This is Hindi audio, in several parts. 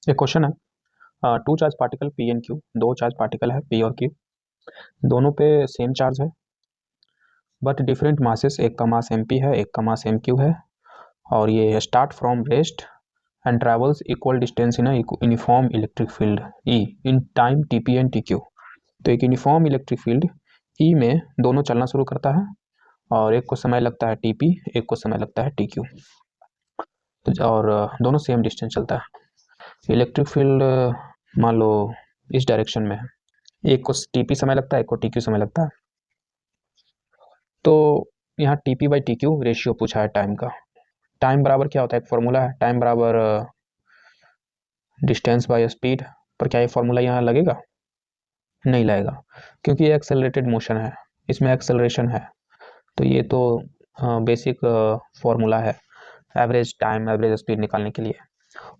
एक क्वेश्चन है, two charge particle P and Q, दो चार्ज पार्टिकल है पी और क्यू, दोनों पे सेम चार्ज है बट डिफरेंट मासेस, एक का मास एम पी है एक का मास एम क्यू है, और ये start from rest and travels equal distance in uniform electric field E in time T P and T Q. तो एक यूनिफॉर्म इलेक्ट्रिक फील्ड ई में दोनों चलना शुरू करता है और एक को समय लगता है टी पी, एक को समय लगता है टी क्यू, और दोनों सेम डिस्टेंस चलता है। इलेक्ट्रिक फील्ड मान लो इस डायरेक्शन में है, एक को टीपी समय लगता है एक को टी क्यू समय लगता है। तो यहाँ TP by T Q ratio पूछा है टाइम का। टाइम बराबर क्या होता है, एक फॉर्मूला है, टाइम बराबर डिस्टेंस बाय स्पीड। पर क्या ये फॉर्मूला यहाँ लगेगा? नहीं लगेगा, क्योंकि ये एक्सेलरेटेड मोशन है, इसमें एक्सेलरेशन है। तो ये तो बेसिक फॉर्मूला है एवरेज टाइम एवरेज स्पीड निकालने के लिए।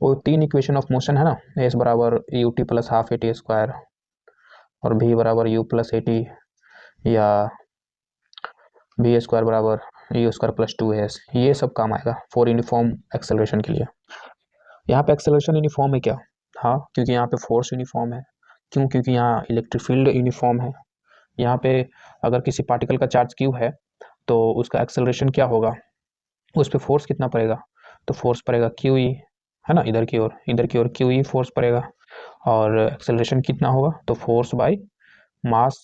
वो तीन इक्वेशन ऑफ मोशन है ना, एस बराबर U T plus half A T square और भी बराबर यू प्लस ए टी, या भी स्क्वायर बराबर you square plus two S, ये सब काम आएगा फॉर यूनिफॉर्म एक्सेलरेशन के लिए। यहाँ पे एक्सेलरेशन यूनिफॉर्म है क्या? हाँ, क्योंकि यहाँ पे फोर्स यूनिफॉर्म है। क्यों? क्योंकि यहाँ इलेक्ट्रिक फील्ड यूनिफॉर्म है। यहाँ पे अगर किसी पार्टिकल का चार्ज क्यू है तो उसका एक्सेलरेशन क्या होगा, उस पर फोर्स कितना पड़ेगा? तो फोर्स पड़ेगा क्यू ई, है ना, इधर की ओर क्यू ई फोर्स पड़ेगा, और एक्सेलरेशन कितना होगा? तो फोर्स बाय मास।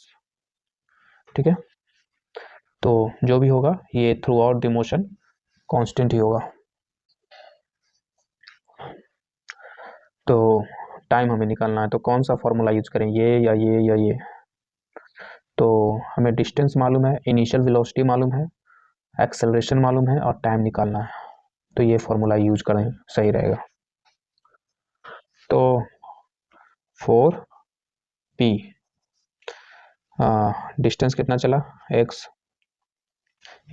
ठीक है, तो जो भी होगा ये throughout the motion constant ही होगा। तो टाइम हमें निकालना है, तो कौन सा फॉर्मूला यूज करें, ये या ये या ये? तो हमें डिस्टेंस मालूम है, इनिशियल वेलोसिटी मालूम है, एक्सेलरेशन मालूम है और टाइम निकालना है, तो ये फॉर्मूला यूज करें सही रहेगा। तो 4p, डिस्टेंस कितना चला x,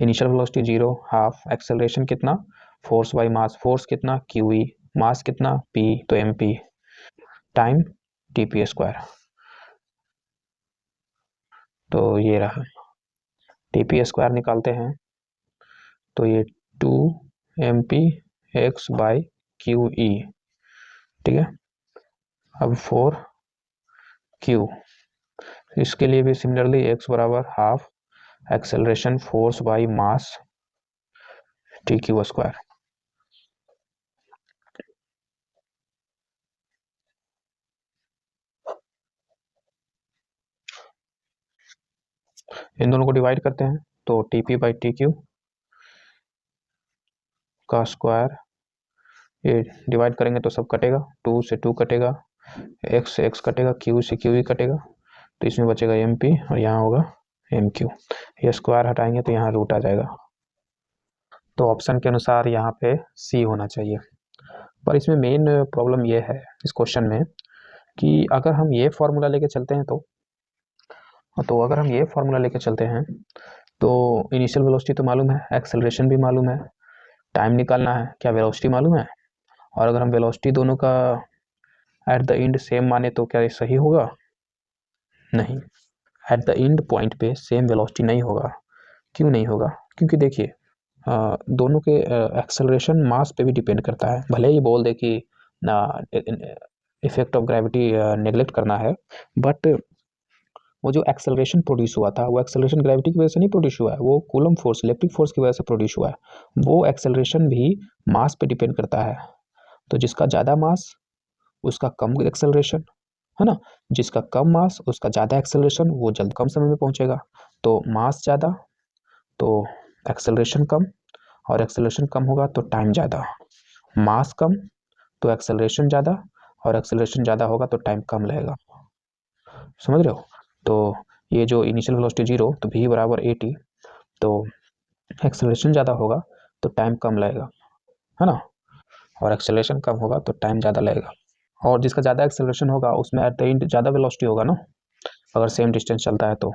initial velocity 0, half, acceleration कितना, फोर्स बाय मास, फोर्स कितना क्यू ई, मास कितना p तो M P, time T P square. तो ये रहा, टी पी स्क्वायर निकालते हैं तो ये 2 M P X by Q E. ठीक है, अब 4 क्यू, इसके लिए भी सिमिलरली x बराबर half acceleration force by mass T Q square. इन दोनों को डिवाइड करते हैं तो T P by T Q का स्क्वायर, ये डिवाइड करेंगे तो सब कटेगा, 2 से 2 कटेगा, x से x कटेगा, q से q ही कटेगा, तो इसमें बचेगा एम पी और यहाँ होगा एम क्यू। ये स्क्वायर हटाएंगे तो यहाँ रूट आ जाएगा। तो ऑप्शन के अनुसार यहाँ पे सी होना चाहिए। पर इसमें मेन प्रॉब्लम ये है इस क्वेश्चन में कि अगर हम ये फॉर्मूला लेके चलते हैं तो अगर हम ये फॉर्मूला लेके चलते हैं तो इनिशियल वेलोसिटी तो मालूम है, एक्सेलरेशन भी मालूम है, टाइम निकालना है, क्या वेलोसिटी मालूम है? और अगर हम वेलोसिटी दोनों का एट द एंड सेम माने तो क्या ये सही होगा? नहीं, एट द एंड पॉइंट पे सेम वेलोसिटी नहीं होगा। क्यों नहीं होगा? क्योंकि देखिए दोनों के एक्सेलरेशन मास पे भी डिपेंड करता है। भले ही बोल दे कि इफेक्ट ऑफ ग्रेविटी नेग्लेक्ट करना है, बट वो जो एक्सेलरेशन प्रोड्यूस हुआ था वो एक्सेलरेशन ग्रेविटी की वजह से नहीं प्रोड्यूस हुआ है, वो कूलम फोर्स इलेक्ट्रिक फोर्स की वजह से प्रोड्यूस हुआ है। वो एक्सेलरेशन भी मास पे डिपेंड करता है। तो जिसका ज़्यादा मास उसका कम एक्सेलरेशन, है ना, जिसका कम मास उसका ज़्यादा एक्सेलरेशन, वो जल्द कम समय में पहुंचेगा। तो मास ज़्यादा तो एक्सेलरेशन कम, और एक्सेलरेशन कम होगा तो टाइम ज़्यादा। मास कम तो एक्सेलरेशन ज़्यादा, और एक्सेलरेशन ज़्यादा होगा तो टाइम कम लगेगा। समझ रहे हो? तो ये जो इनिशियल वेलोसिटी 0 तो v बराबर ए टी, तो एक्सेलरेशन ज़्यादा होगा तो टाइम कम लगेगा, है ना, और एक्सेलरेशन कम होगा तो टाइम ज़्यादा लगेगा। और जिसका ज़्यादा एक्सेलरेशन होगा उसमें एट द एंड ज़्यादा वेलोसिटी होगा ना, अगर सेम डिस्टेंस चलता है तो।